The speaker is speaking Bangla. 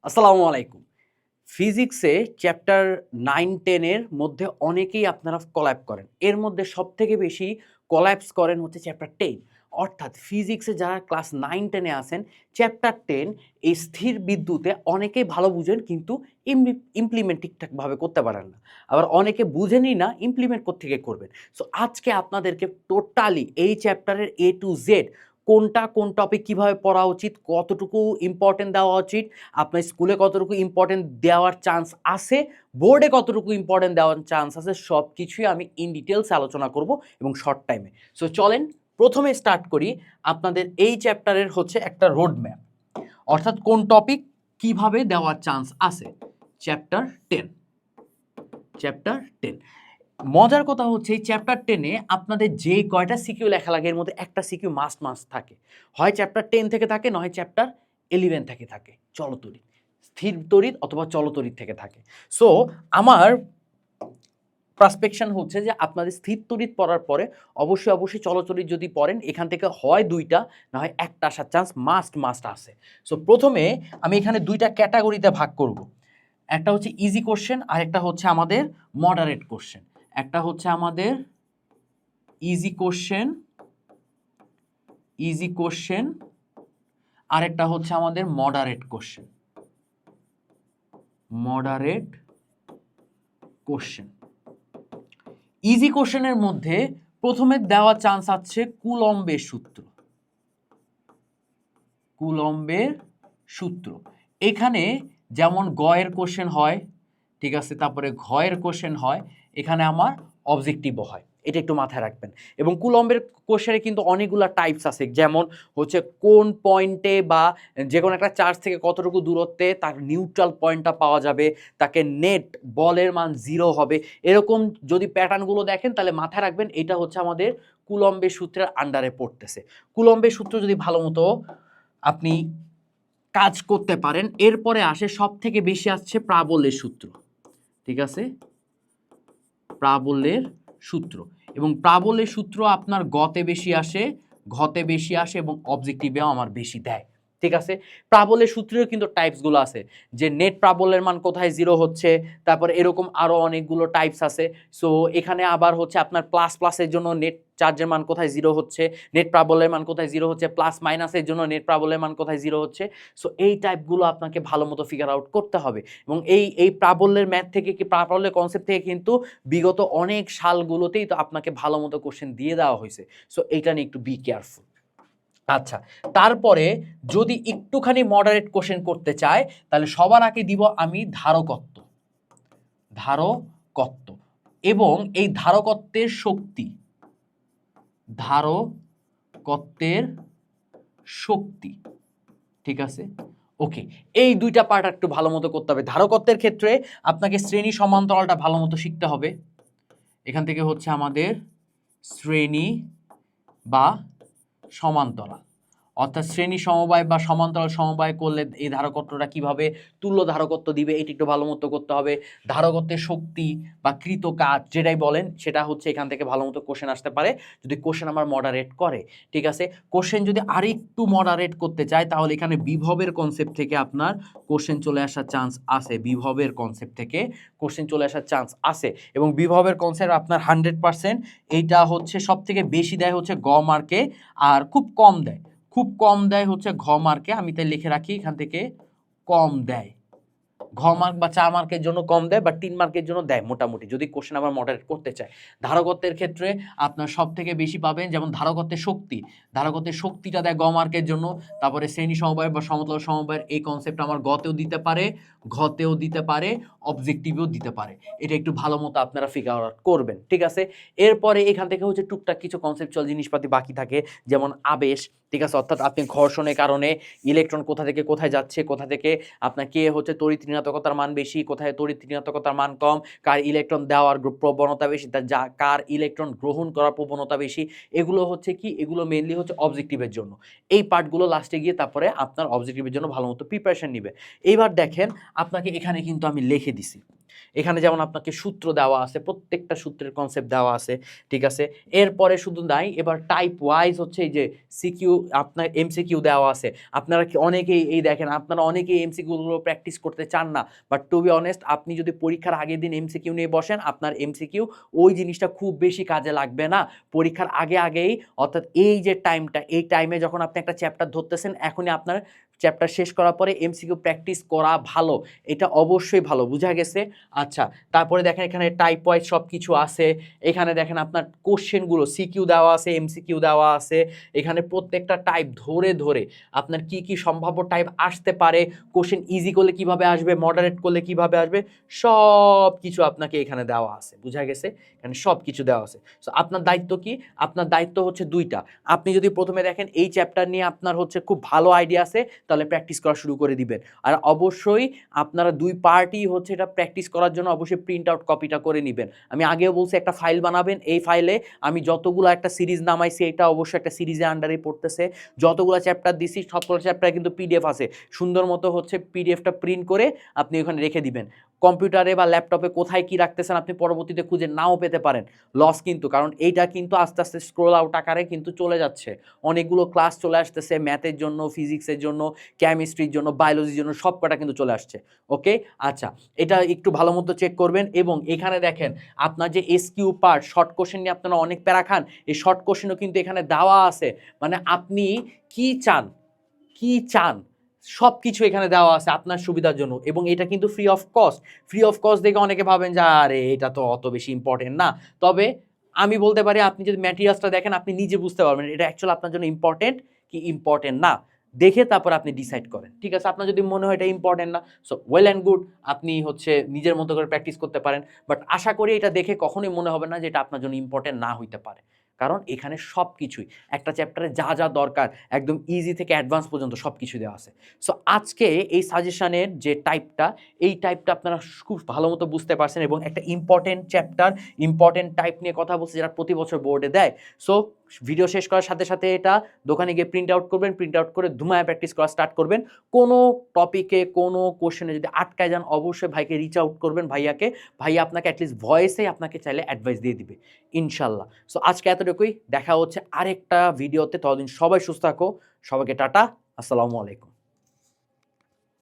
আসসালামু আলাইকুম। ফিজিক্সে চ্যাপ্টার 9-10 এর মধ্যে অনেকেই আপনারা কোল্যাপ করেন। এর মধ্যে সবথেকে বেশি কোল্যাপস করেন হচ্ছে চ্যাপ্টার 10। অর্থাৎ ফিজিক্সে যারা ক্লাস 9-10 এ আছেন, চ্যাপ্টার 10 এই স্থির বিদ্যুতে অনেকেই ভালো বুঝেন কিন্তু ইমপ্লিমেন্ট ঠিকঠাকভাবে করতে পারেন না। আবার অনেকে বুঝেনই না ইমপ্লিমেন্ট কোত্থেকে করবেন। সো আজকে আপনাদেরকে টোটালি এই চ্যাপ্টারের A to Z কোনটা কোন টপিক কিভাবে পড়া উচিত, কতটুকু ইম্পর্টেন্ট দেওয়া উচিত, আপনার স্কুলে কতটুকু ইম্পর্টেন্ট দেওয়ার চান্স আছে, বোর্ডে কতটুকু ইম্পর্টেন্ট দেওয়ার চান্স আছে, সব কিছুই আমি ইন ডিটেলস আলোচনা করব এবং শর্ট টাইমে। সো চলেন প্রথমে স্টার্ট করি। আপনাদের এই চ্যাপ্টারের হচ্ছে একটা রোড ম্যাপ, অর্থাৎ কোন টপিক কিভাবে দেওয়ার চান্স আছে। চ্যাপ্টার 10। মজার কথা হচ্ছে এই চ্যাপ্টার 10-এ আপনাদের যে কয়টা সিকিউ লেখা লাগে এর মধ্যে একটা সিকিউ মাস্ট থাকে, হয় চ্যাপ্টার 10 থেকে থাকে, নয় চ্যাপ্টার 11 থেকে থাকে, চলতরিৎ, স্থির তড়িৎ অথবা চলতরিৎ থেকে থাকে। সো আমার পার্সপেকশন হচ্ছে যে আপনাদের স্থির তড়িৎ পড়ার পরে অবশ্যই চলতরিৎ যদি পড়েন, এখান থেকে হয় দুইটা না হয় একটা আসার চান্স মাস্ট আছে। সো প্রথমে আমি এখানে দুইটা ক্যাটাগরিতে ভাগ করব। একটা হচ্ছে ইজি কোশ্চেন আর একটা হচ্ছে আমাদের মডারেট কোশ্চেন। একটা হচ্ছে আমাদের ইজি কোশ্চেন আর একটা হচ্ছে আমাদের মডারেট কোশ্চেন। ইজি কোশ্চেনের মধ্যে প্রথমে দেওয়া চান্স আছে কুলম্বের সূত্র। এখানে যেমন গয়ের কোশ্চেন হয়, ঠিক আছে, তারপরে ঘয়ের কোশ্চেন হয়, এখানে আমার অবজেক্টিভও হয়, এটা একটু মাথায় রাখবেন। এবং কুলম্বের কোশ্চেনে কিন্তু অনেকগুলো টাইপস আছে, যেমন হচ্ছে কোন পয়েন্টে বা যে কোনো একটা চার্জ থেকে কতটুকু দূরত্বে তার নিউট্রাল পয়েন্টটা পাওয়া যাবে, তাকে নেট বলের মান 0 হবে, এরকম যদি প্যাটার্নগুলো দেখেন তাহলে মাথায় রাখবেন এটা হচ্ছে আমাদের কুলম্বের সূত্রের আন্ডারে পড়তেছে। কুলম্বের সূত্র যদি ভালো মতো আপনি কাজ করতে পারেন, এরপরে আসে সব থেকে বেশি আসছে প্রাবল্যের সূত্র, ঠিক আছে, প্রাবল্যের সূত্র। এবং প্রাবল্যের সূত্র আপনার গতে বেশি আসে, ঘতে বেশি আসে এবং অবজেক্টিভেও আমার বেশি দেয়, ঠিক আছে। প্রাবল্যের সূত্রেও কিন্তু টাইপসগুলো আছে, যে নেট প্রাবল্যের মান কোথায় 0 হচ্ছে, তারপর এরকম আরও অনেকগুলো টাইপস আছে। সো এখানে আবার হচ্ছে আপনার প্লাসের জন্য নেট চার্জের মান কোথায় 0 হচ্ছে, নেট প্রাবল্যের মান কোথায় 0 হচ্ছে, প্লাস মাইনাসের জন্য নেট প্রাবল্যের মান কোথায় 0 হচ্ছে। সো এই টাইপগুলো আপনাকে ভালো মতো ফিগার আউট করতে হবে। এবং এই প্রাবল্যের ম্যাথ থেকে প্রাবল্যের কনসেপ্ট থেকে কিন্তু বিগত অনেক সালগুলোতেই তো আপনাকে ভালো মতো কোশ্চেন দিয়ে দেওয়া হয়েছে। সো এইটা নিয়ে একটু বি কেয়ারফুল। আচ্ছা, তারপরে যদি একটুখানি মডারেট কোশ্চেন করতে চায় তাহলে সবার আগে দিব আমি ধারকত্ব এবং এই ধারকত্বের শক্তি, ঠিক আছে। ওকে, এই দুইটা পার্ট একটু ভালো মতো করতে হবে। ধারকত্বের ক্ষেত্রে আপনাকে শ্রেণী সমান্তরালটা ভালো মতো শিখতে হবে। এখান থেকে হচ্ছে আমাদের শ্রেণী বা সমান্তরাল, অর্থাৎ শ্রেণী সমবায় বা সমান্তরাল সমবায় করলে এই ধারকত্বটা কিভাবে তুল্য ধারকত্ব দিবে এটি একটু ভালো মতো করতে হবে। ধারকত্বের শক্তি বা কৃত কাজ যেটাই বলেন সেটা হচ্ছে এখান থেকে ভালো মতো কোশ্চেন আসতে পারে যদি কোশ্চেন আমার মডারেট করে, ঠিক আছে। কোশ্চেন যদি আরেকটু মডারেট করতে চায় তাহলে এখানে বিভবের কনসেপ্ট থেকে আপনার কোশ্চেন চলে আসার চান্স আছে, এবং বিভবের কনসেপ্ট আপনার 100%। এইটা হচ্ছে সব থেকে বেশি দেয় হচ্ছে গ মার্কে, আর খুব কম দেয় হচ্ছে ঘ মার্কে। আমি তাই লিখে রাখি এখান থেকে কম দেয়, ঘ মার্ক বা 4 মার্কের জন্য কম দেয় বা 3 মার্কের জন্য দেয় মোটামুটি, যদি কোশ্চেন আবার মডারেট করতে চায়। ধারকত্বের ক্ষেত্রে আপনার সব থেকে বেশি পাবেন যেমন ধারকত্বের শক্তিটা দেয় গ মার্কের জন্য। তারপরে শ্রেণী সমবায় বা সমতল সমবায়ের এই কনসেপ্ট আমার গতেও দিতে পারে, ঘতেও দিতে পারে, অবজেক্টিভেও দিতে পারে। এটা একটু ভালো মতো আপনারা ফিগার আউট করবেন, ঠিক আছে। এরপরে এখান থেকে হচ্ছে টুকটাক কিছু কনসেপচুয়াল জিনিসপাতি বাকি থাকে, যেমন আবেশ, ঠিক আছে, অর্থাৎ আপনি ঘর্ষণের কারণে ইলেকট্রন কোথা থেকে কোথায় যাচ্ছে, কোথা থেকে আপনার কে হচ্ছে তড়িৎ ঋণাত্মকতার মান বেশি, কোথায় তড়িৎ ঋণাত্মকতার মান কম, কার ইলেকট্রন দেওয়ার প্রবণতা বেশি, কার ইলেকট্রন গ্রহণ করার প্রবণতা বেশি, এগুলো হচ্ছে কি, এগুলো মেইনলি হচ্ছে অবজেক্টিভের জন্য। এই পার্টগুলো লাস্টে গিয়ে তারপরে আপনার অবজেক্টিভের জন্য ভালো মতো প্রিপারেশন নিবে। এইবার দেখেন আপনাকে এখানে কিন্তু আমি লিখে দিছি, এখানে যেমন আপনাকে সূত্র দেওয়া আছে, প্রত্যেকটা সূত্রের কনসেপ্ট দেওয়া আছে, ঠিক আছে। এরপরে শুধু নাই, এবার টাইপ ওয়াইজ হচ্ছে এই যে সিকিউ, আপনার এমসিকিউ দেওয়া আছে। আপনারা কি অনেকেই এই দেখেন, আপনারা অনেকেই এমসিকিউগুলো প্র্যাকটিস করতে চান না, বাট টু বি অনেস্ট আপনি যদি পরীক্ষার আগের দিন এমসিকিউ নিয়ে বসেন, আপনার এমসিকিউ ওই জিনিসটা খুব বেশি কাজে লাগবে না পরীক্ষার আগেই। অর্থাৎ এই যে টাইমটা, এই টাইমে যখন আপনি একটা চ্যাপ্টার ধরতেছেন, এখনই আপনার চ্যাপ্টার শেষ করার পরে এমসিকিউ প্র্যাকটিস করা ভালো, এটা অবশ্যই ভালো, বুঝা গেছে। আচ্ছা, তারপরে দেখেন এখানে টাইপ ওয়াইজ সব কিছু আছে। এখানে দেখেন আপনার কোশ্চেনগুলো সিকিউ দেওয়া আছে, এমসিকিউ দেওয়া আছে। এখানে প্রত্যেকটা টাইপ ধরে ধরে আপনার কি কি সম্ভাব্য টাইপ আসতে পারে, কোশ্চেন ইজি করলে কিভাবে আসবে, মডারেট করলে কিভাবে আসবে, সব কিছু আপনাকে এখানে দেওয়া আছে, বুঝা গেছে। এখানে সব কিছু দেওয়া আছে। সো আপনার দায়িত্ব কি? আপনার দায়িত্ব হচ্ছে দুইটা। আপনি যদি প্রথমে দেখেন এই চ্যাপ্টার নিয়ে আপনার হচ্ছে খুব ভালো আইডিয়া আছে, তাহলে প্র্যাকটিস করা শুরু করে দিবেন। আর অবশ্যই আপনারা দুই পার্টি হচ্ছে এটা প্র্যাকটিস করার জন্য অবশ্যই প্রিন্ট আউট কপিটা করে নেবেন। আমি আগেও বলছি একটা ফাইল বানাবেন, এই ফাইলে আমি যতগুলো একটা সিরিজ নামাইছি, এটা অবশ্যই একটা সিরিজের আন্ডারে পড়তেছে। যতগুলো চ্যাপ্টার দিছি সবগুলো চ্যাপ্টার কিন্তু পিডিএফ আছে, সুন্দর মতো হচ্ছে পিডিএফটা প্রিন্ট করে আপনি ওখানে রেখে দিবেন। কম্পিউটারে বা ল্যাপটপে কোথায় কি রাখতেছেন আপনি পরবর্তীতে খুঁজে নাও পেতে পারেন, লস কিন্তু, কারণ এইটা কিন্তু আস্তে আস্তে স্ক্রোল আউট আকারে কিন্তু চলে যাচ্ছে। অনেকগুলো ক্লাস চলে আসতেছে ম্যাথের জন্য, ফিজিক্সের জন্য, কেমিস্ট্রির জন্য, বায়োলজির জন্য, সব কটা কিন্তু চলে আসছে। ওকে, আচ্ছা, এটা একটু ভালো মতো চেক করবেন। এবং এখানে দেখেন আপনার যে এসকিউ পার্ট, শর্ট কোশ্চেন নিয়ে আপনারা অনেক প্যারা খান, এই শর্ট কোশ্চেনও কিন্তু এখানে দেওয়া আছে। মানে আপনি কি চান, কি চান, সব কিছু এখানে দেওয়া আছে আপনার সুবিধার জন্য। এবং এটা কিন্তু free of cost. Free of cost দেখে অনেকে ভাবেন যে আরে এটা তো অত বেশি ইম্পর্টেন্ট না, তবে আমি বলতে পারি আপনি যদি ম্যাটেরিয়ালসটা দেখেন আপনি নিজে বুঝতে পারবেন এটা অ্যাকচুয়ালি আপনার জন্য ইম্পর্টেন্ট কি ইম্পর্টেন্ট না, দেখে তারপর আপনি ডিসাইড করেন, ঠিক আছে। আপনার যদি মনে হয় এটা ইম্পর্টেন্ট না, সো ওয়েল অ্যান্ড গুড, আপনি হচ্ছে নিজের মতো করে প্র্যাকটিস করতে পারেন। বাট আশা করি এটা দেখে কখনোই মনে হবে না যে এটা আপনার জন্য ইম্পর্টেন্ট না হইতে পারে, কারণ এখানে সব কিছুই একটা চ্যাপ্টারে যা যা দরকার একদম ইজি থেকে অ্যাডভান্স পর্যন্ত সব কিছু দেওয়া আছে। সো আজকে এই সাজেশনের যে টাইপটা, এই টাইপটা আপনারা খুব ভালো মতো বুঝতে পারছেন এবং একটা ইম্পর্টেন্ট চ্যাপ্টার, ইম্পর্টেন্ট টাইপ নিয়ে কথা বলছে যেটা প্রতি বছর বোর্ডে দেয়। সো ভিডিও শেষ করার সাথে সাথে এটা দোকানে গিয়ে প্রিন্ট আউট করবেন, প্রিন্ট আউট করে ধুমায় প্র্যাকটিস করা স্টার্ট করবেন। কোনো টপিকে কোনো কোশ্চেনে যদি আটকায় যান অবশ্যই ভাইকে রিচ আউট করবেন, ভাইয়াকে। ভাইয়া আপনাকে অ্যাটলিস্ট ভয়েসে আপনাকে চাইলে অ্যাডভাইস দিয়ে দিবে ইনশাল্লাহ। সো আজকে এতটুকুই, দেখা হচ্ছে আরেকটা ভিডিওতে, ততদিন সবাই সুস্থ থাকো, সবাইকে টাটা, আসসালামু আলাইকুম।